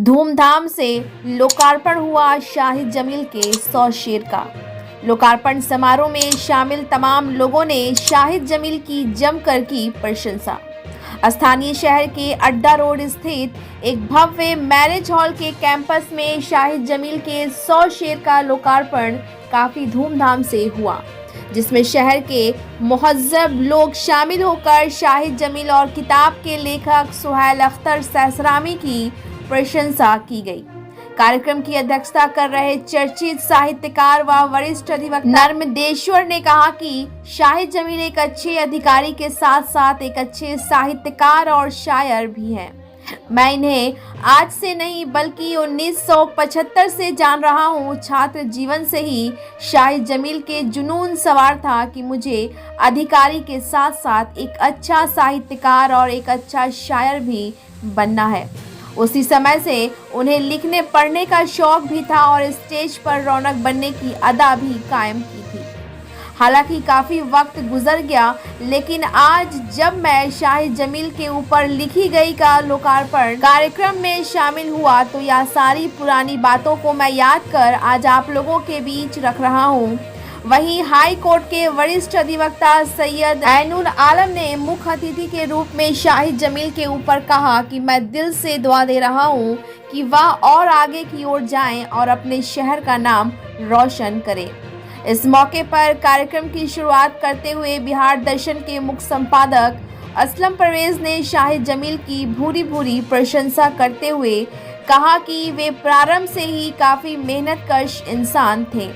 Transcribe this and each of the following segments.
धूमधाम से लोकार्पण हुआ शाहिद जमील के 100 शेर का। लोकार्पण समारोह में शामिल तमाम लोगों ने शाहिद जमील की जमकर की प्रशंसा। स्थानीय शहर के अड्डा रोड स्थित एक भव्य मैरिज हॉल के कैंपस में शाहिद जमील के 100 शेर का लोकार्पण काफी धूमधाम से हुआ, जिसमें शहर के मुहज्जब लोग शामिल होकर शाहिद जमील और किताब के लेखक सुहेल अख्तर सैसरामी की प्रशंसा की गई। कार्यक्रम की अध्यक्षता कर रहे चर्चित साहित्यकार व वरिष्ठ अधिवक्ता नर्मदेश्वर ने कहा कि शाहिद जमील एक अच्छे अधिकारी के साथ साथ एक अच्छे साहित्यकार और शायर भी हैं। मैं इन्हें आज से नहीं बल्कि 1975 से जान रहा हूँ। छात्र जीवन से ही शाहिद जमील के जुनून सवार था कि मुझे अधिकारी के साथ साथ एक अच्छा साहित्यकार और एक अच्छा शायर भी बनना है। उसी समय से उन्हें लिखने पढ़ने का शौक भी था और स्टेज पर रौनक बनने की अदा भी कायम की थी। हालांकि काफी वक्त गुजर गया, लेकिन आज जब मैं शाहिद जमील के ऊपर लिखी गई का लोकार्पण कार्यक्रम में शामिल हुआ तो यह सारी पुरानी बातों को मैं याद कर आज आप लोगों के बीच रख रहा हूँ। वहीं हाई कोर्ट के वरिष्ठ अधिवक्ता सैयद ऐनुल आलम ने मुख्य अतिथि के रूप में शाहिद जमील के ऊपर कहा कि मैं दिल से दुआ दे रहा हूं कि वह और आगे की ओर जाएं और अपने शहर का नाम रोशन करें। इस मौके पर कार्यक्रम की शुरुआत करते हुए बिहार दर्शन के मुख्य संपादक असलम परवेज ने शाहिद जमील की भूरी भूरी प्रशंसा करते हुए कहा कि वे प्रारंभ से ही काफी मेहनतकश इंसान थे।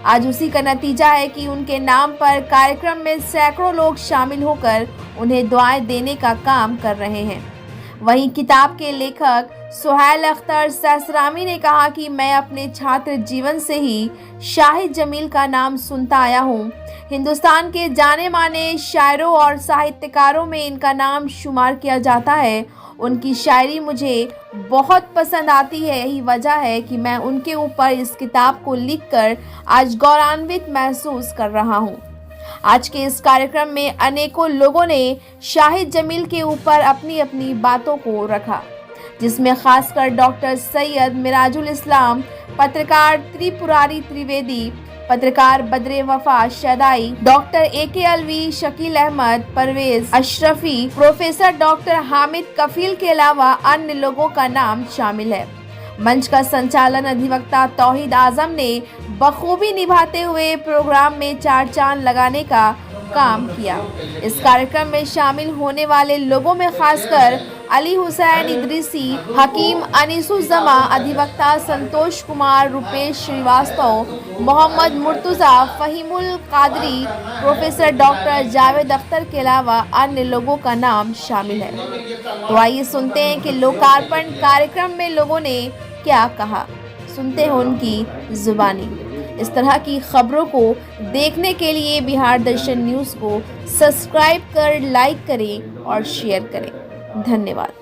आज उसी का नतीजा है कि उनके नाम पर कार्यक्रम में सैकड़ों लोग शामिल होकर उन्हें दुआएं देने का काम कर रहे हैं। वहीं किताब के लेखक सुहेल अख्तर सैसरामी ने कहा कि मैं अपने छात्र जीवन से ही शाहिद जमील का नाम सुनता आया हूँ। हिंदुस्तान के जाने माने शायरों और साहित्यकारों में इनका नाम शुमार किया जाता है। उनकी शायरी मुझे बहुत पसंद आती है। यही वजह है कि मैं उनके ऊपर इस किताब को लिखकर आज गौरवान्वित महसूस कर रहा हूँ। आज के इस कार्यक्रम में अनेकों लोगों ने शाहिद जमील के ऊपर अपनी अपनी बातों को रखा, जिसमें खासकर डॉक्टर सैयद मिराजुल इस्लाम, पत्रकार त्रिपुरारी त्रिवेदी, पत्रकार Badre Wafa Shadai, doctor AK Alvi, Shakeel Ahmad, Parvez Ashrafi, professor doctor Hamid Kafeel के अलावा अन्य लोगों का नाम शामिल है। मंच का संचालन अधिवक्ता तौहीद आजम ने बखूबी निभाते हुए प्रोग्राम में चार चांद लगाने का काम किया। इस कार्यक्रम में शामिल होने वाले लोगों में खासकर अली हुसैन इदरीसी, हकीम अनीसुज्जमा, अधिवक्ता संतोष कुमार, रुपेश श्रीवास्तव, मोहम्मद मुर्तुजा, फहीमुल कादरी, प्रोफेसर डॉक्टर जावेद अख्तर के अलावा अन्य लोगों का नाम शामिल है। तो आइए सुनते हैं कि लोकार्पण कार्यक्रम में लोगों ने क्या कहा। सुनते हैं उनकी जुबानी। इस तरह की खबरों को देखने के लिए बिहार दर्शन न्यूज़ को सब्सक्राइब कर लाइक करें और शेयर करें। धन्यवाद।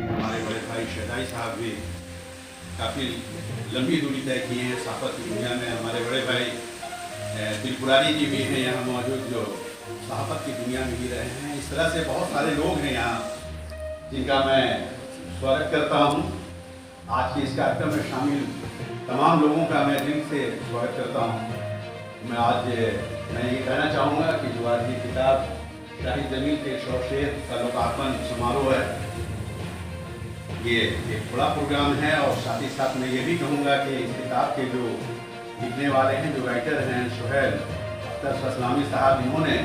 हमारे बड़े भाई शदाई साहब भी काफ़ी लंबी दूरी तय की है सहाफ़त की दुनिया में। हमारे बड़े भाई त्रिपुरारी जी भी हैं यहाँ मौजूद, जो सहाफ़त की दुनिया में ही रहे हैं। इस तरह से बहुत सारे लोग हैं यहाँ जिनका मैं स्वागत करता हूँ। आज के इस कार्यक्रम में शामिल तमाम लोगों का मैं दिल से स्वागत करता हूँ। मैं ये कहना चाहूँगा कि जो आज की किताब शाहिद जमील के 100 शेर का लोकार्पण समारोह है, ये एक बड़ा प्रोग्राम है। और साथ ही साथ मैं ये भी कहूँगा कि इस किताब के जो लिखने वाले हैं, जो राइटर हैं, सुहेल अख्तर सैसरामी साहब, इन्होंने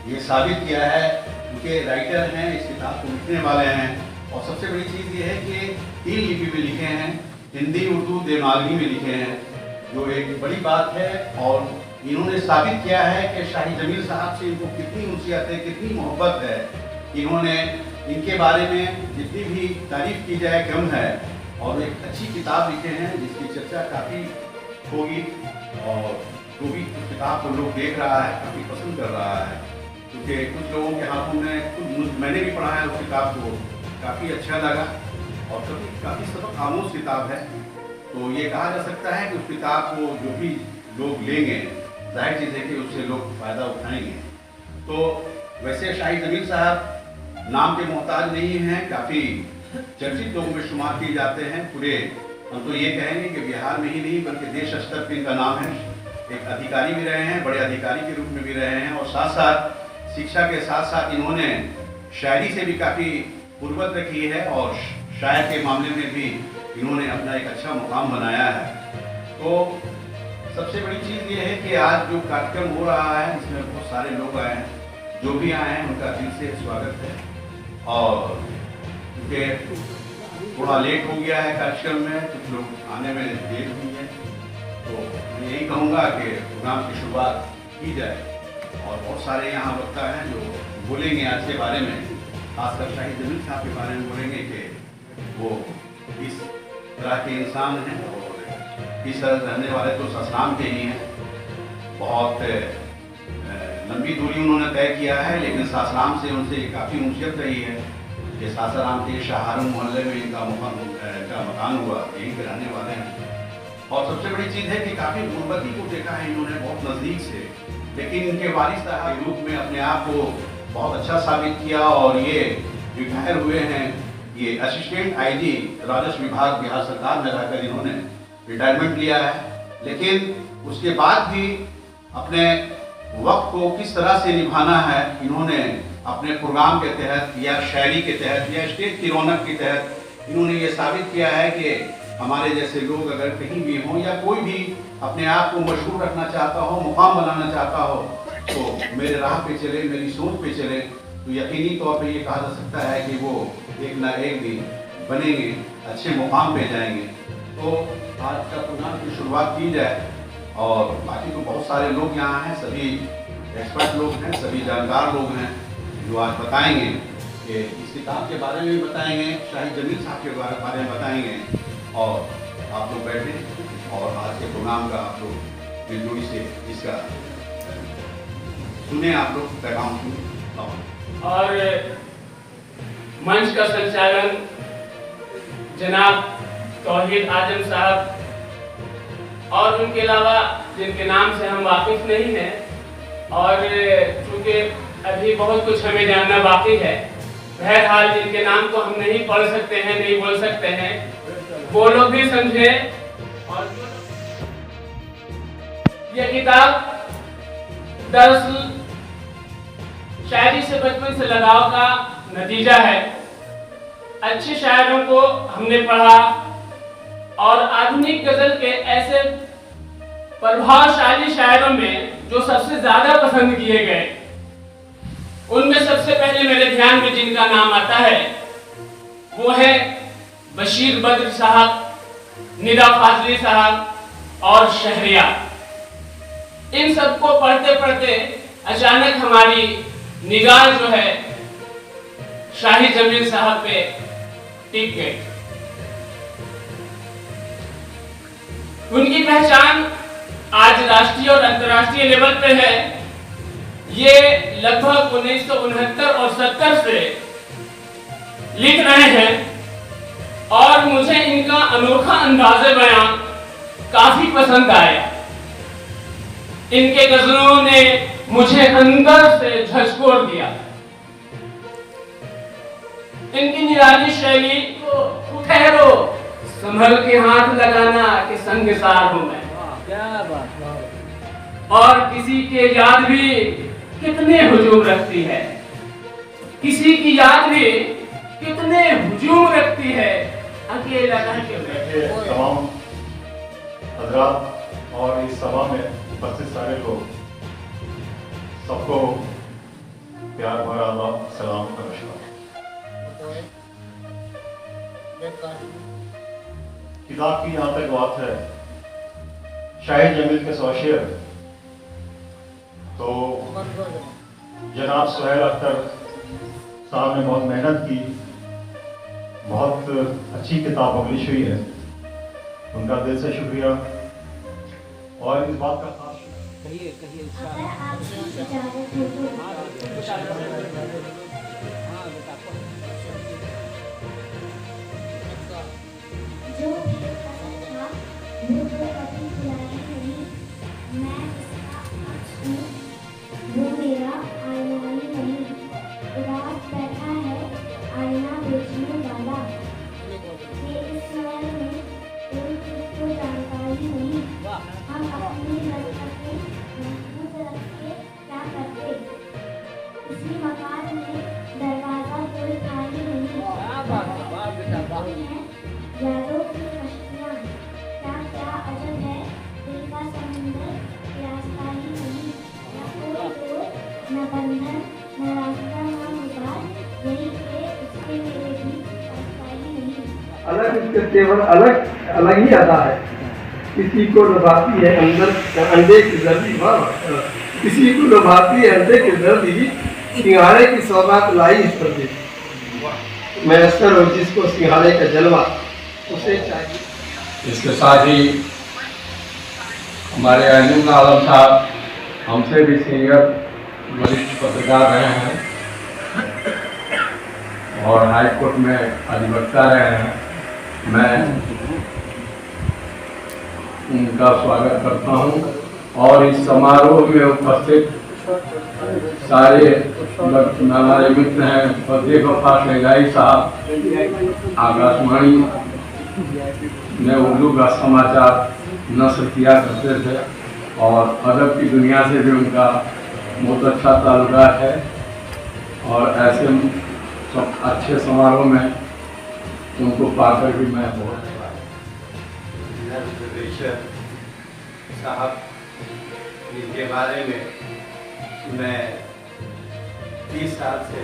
ये साबित किया है, उनके राइटर हैं, इस किताब को लिखने वाले हैं। और सबसे बड़ी चीज़ ये है कि 3 लिपि में लिखे हैं, हिंदी, उर्दू, देवनागरी में लिखे हैं, जो एक बड़ी बात है। और इन्होंने साबित किया है कि शाहिद जमील साहब से इनको कितनी उनसियत है, कितनी मोहब्बत है। इन्होंने इनके बारे में जितनी भी तारीफ की जाए कम है। और एक अच्छी किताब लिखे हैं जिसकी चर्चा काफ़ी होगी, और जो भी किताब को लोग देख रहा है काफ़ी पसंद कर रहा है, क्योंकि कुछ लोगों के हाथों में मैंने भी पढ़ा है उस किताब को, काफ़ी अच्छा लगा और काफ़ी सबक आमोज किताब है। तो ये कहा जा सकता है कि उस किताब को जो भी लोग लेंगे, जाहिर चीज़ है कि उससे लोग फ़ायदा उठाएंगे। तो वैसे शाहिद जमील साहब नाम के मोहताज नहीं हैं, काफ़ी चर्चित लोगों में शुमार किए जाते हैं। पूरे हम तो ये कहेंगे कि बिहार में ही नहीं बल्कि देश स्तर पर इनका नाम है। एक अधिकारी भी रहे हैं, बड़े अधिकारी के रूप में भी रहे हैं, और साथ साथ शिक्षा के साथ साथ इन्होंने शायरी से भी काफ़ी पूर्वत रखी है और शायर के मामले में भी इन्होंने अपना एक अच्छा मुकाम बनाया है। तो सबसे बड़ी चीज़ ये है कि आज जो कार्यक्रम हो रहा है इसमें बहुत सारे लोग आए हैं, जो भी आए हैं उनका दिल से स्वागत है। और क्योंकि थोड़ा लेट हो गया है कार्यक्रम में, कुछ लोग आने में देर हुई है, तो मैं यही कहूँगा कि प्रोग्राम की शुरुआत की जाए। और बहुत सारे यहाँ वक्ता हैं जो बोलेंगे आज के बारे में, खासकर शाहिद जमील साहब के बारे में बोलेंगे कि वो इस तरह के इंसान हैं और इस तरह रहने वाले तो ससनाम के ही हैं। बहुत लंबी दूरी उन्होंने तय किया है, लेकिन सासाराम से उनसे काफ़ी ऊंचियत रही है कि सासाराम के शाहरुम मोहल्ले में इनका मकान हुआ, यहीं पे रहने वाले हैं। और सबसे बड़ी चीज़ है कि काफ़ी गुर्बती को देखा है इन्होंने बहुत नज़दीक से, लेकिन इनके वारिस साहब के रूप में अपने आप को बहुत अच्छा साबित किया। और ये रिटायर हुए हैं, ये असिस्टेंट आईजी राजस्व विभाग बिहार सरकार में रहकर इन्होंने रिटायरमेंट लिया है, लेकिन उसके बाद भी अपने वक्त को किस तरह से निभाना है इन्होंने अपने प्रोग्राम के तहत या शायरी के तहत या स्टेज की रौनक के तहत इन्होंने ये साबित किया है कि हमारे जैसे लोग अगर कहीं भी हों या कोई भी अपने आप को मशहूर रखना चाहता हो, मुकाम बनाना चाहता हो, तो मेरे राह पे चले, मेरी सोच पे चले, तो यकीनी तौर पे ये कहा जा सकता है कि वो एक ना एक दिन बनेंगे, अच्छे मुकाम पे जाएंगे। तो आज का प्रोग्राम की शुरुआत की जाए। और बाकी तो बहुत सारे लोग यहाँ हैं, सभी एक्सपर्ट लोग हैं, सभी जानकार लोग हैं जो आज बताएंगे कि इस किताब के बारे में भी बताएंगे, शाहिद जमील साहब के बारे में बताएंगे। और आप लोग बैठे और आज के प्रोग्राम का आप लोग दिलजोई से इसका सुने, आप लोग पैगाम सुने। और मंच का संचालन जनाब तौहीद आजम साहब और उनके अलावा जिनके नाम से हम वाकिफ नहीं हैं, और चूँकि अभी बहुत कुछ हमें जानना बाकी है, बहरहाल जिनके नाम को हम नहीं पढ़ सकते हैं, नहीं बोल सकते हैं, वो लोग भी समझें। और ये किताब दरअसल शायरी से बचपन से लगाव का नतीजा है। अच्छे शायरों को हमने पढ़ा और आधुनिक गजल के ऐसे प्रभावशाली शायरों में जो सबसे ज्यादा पसंद किए गए, उनमें सबसे पहले मेरे ध्यान में जिनका नाम आता है वो है बशीर बद्र साहब, निदा फाजली साहब और शहरियार। इन सबको पढ़ते पढ़ते अचानक हमारी निगाह जो है शाहिद जमील साहब पे टिक गई। उनकी पहचान आज राष्ट्रीय और अंतर्राष्ट्रीय लेवल पे है। ये लगभग 1969 और 70 से लिख रहे हैं और मुझे इनका अनोखा अंदाज़े बयां काफी पसंद आया। इनके गजलों ने मुझे अंदर से झकझोर दिया। इनकी निराली शैली को ठहरो संभल के हाथ लगाना कि संगसार हूं मैं, क्या बात। और किसी के याद भी कितने हुजूम रखती है, किसी की याद भी कितने हुजूम रखती है, अकेला करके बैठे। तमाम हजरात और इस सभा में उपस्थित सारे लोग, सबको प्यार भरा सलाम, नमस्कार। किताब की यहाँ तक बात है, शाहिद जमील के 100 शेर, तो जनाब सुहेल अख्तर साहब ने बहुत मेहनत की, बहुत अच्छी किताब पब्लिश हुई है, उनका दिल से शुक्रिया। और इस बात का खास जो भी पसंद था मुझे कभी बुलाया नहीं, मैं इसका अक्स हूँ, वो मेरा आईना उसके तेवर अलग अलग ही आता है। किसी को लुभाती है अंदर अंडे की जर्दी, किसी को लुभाती है अंडे की जर्दी, सिंघाड़े की सौगात लाई इस पर दी। मैं अक्सर हूँ जिसको सिंघाड़े का जलवा उसे चाहिए। इसके साथ ही हमारे अहमद आलम साहब हमसे भी सीनियर वरिष्ठ पत्रकार रहे हैं और हाई कोर्ट में अधिवक्ता रहे हैं। मैं उनका स्वागत करता हूं और इस समारोह में उपस्थित सारे हमारे मित्र हैं फतेह गफ्फार शहजाई साहब, आकाशवाणी में उर्दू का समाचार नस्र किया करते थे और अदब की दुनिया से भी उनका बहुत अच्छा ताल्लुकात है और ऐसे अच्छे समारोह में उनको पाकर भी मैं बहुत साहब इनके बारे में मैं 30 साल से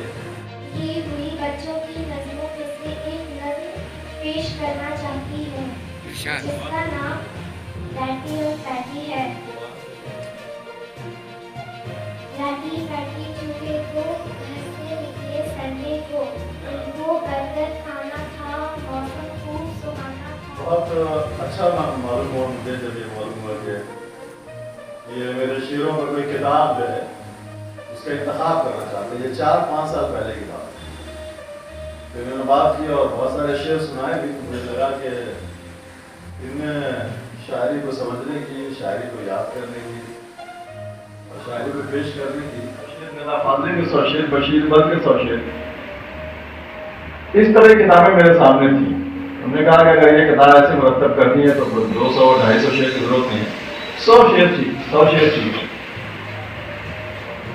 की हुई बच्चों की नज़मों में से एक नज़्म पेश करना चाहती हूँ जिसका नाम लैटी और पैटी है। लैटी पैटी चूहे को घर से निकले संडे को, उनको बर्गर खाना था, मौसम खूब सुहाना था। बहुत अच्छा मालूम हुआ मुझे जब ये मालूम हुआ कि ये मेरे शेरों में कोई किताब है उसका इंतखाब करना चाहते हैं। ये 4-5 साल पहले की बात है। फिर मैंने बात की और बहुत सारे शेर सुनाए भी, तो मुझे लगा कि इनमें शायरी को समझने की, शायरी को याद करने की और शायरी को पेश करने की। शेर मिर्ज़ा फाज़िल के 100 शेर, बशीर बल के 100 शेर, इस तरह किताबें मेरे सामने थी। हमने कहा कि अगर ये किताब ऐसे मुरतब करनी है तो 200-250 शेर की जरूरत नहीं है, 100 शेर चाहिए।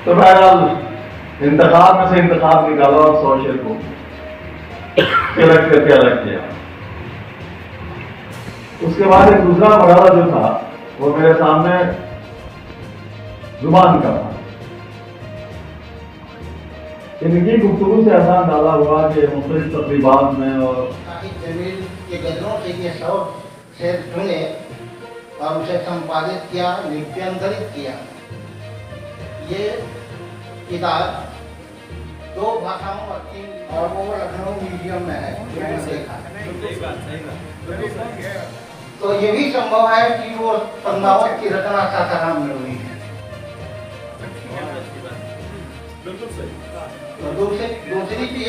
तो बहरहाल इंतखाब में से इंतखाब निकाला और 100 शेर को सेलेक्ट करके अलग किया। उसके बाद एक दूसरा मरहला जो था वो मेरे सामने जुबान का था। इनकी गुफ्तगू से ऐसा अंदाजा हुआ कि मुख्तलिफ तकरीबात में और शाहिद जमील के गजलों से ये 100 शेर चुने और उसे संपादित किया, लिप्यंतरित किया। ये किताब 2 भाषाओं और वो लखनऊ म्यूजियम में है, देखा। तो ये भी संभव है कि वो पद्मावत की रचना सासाराम में हुई है। तो दूसरी चीज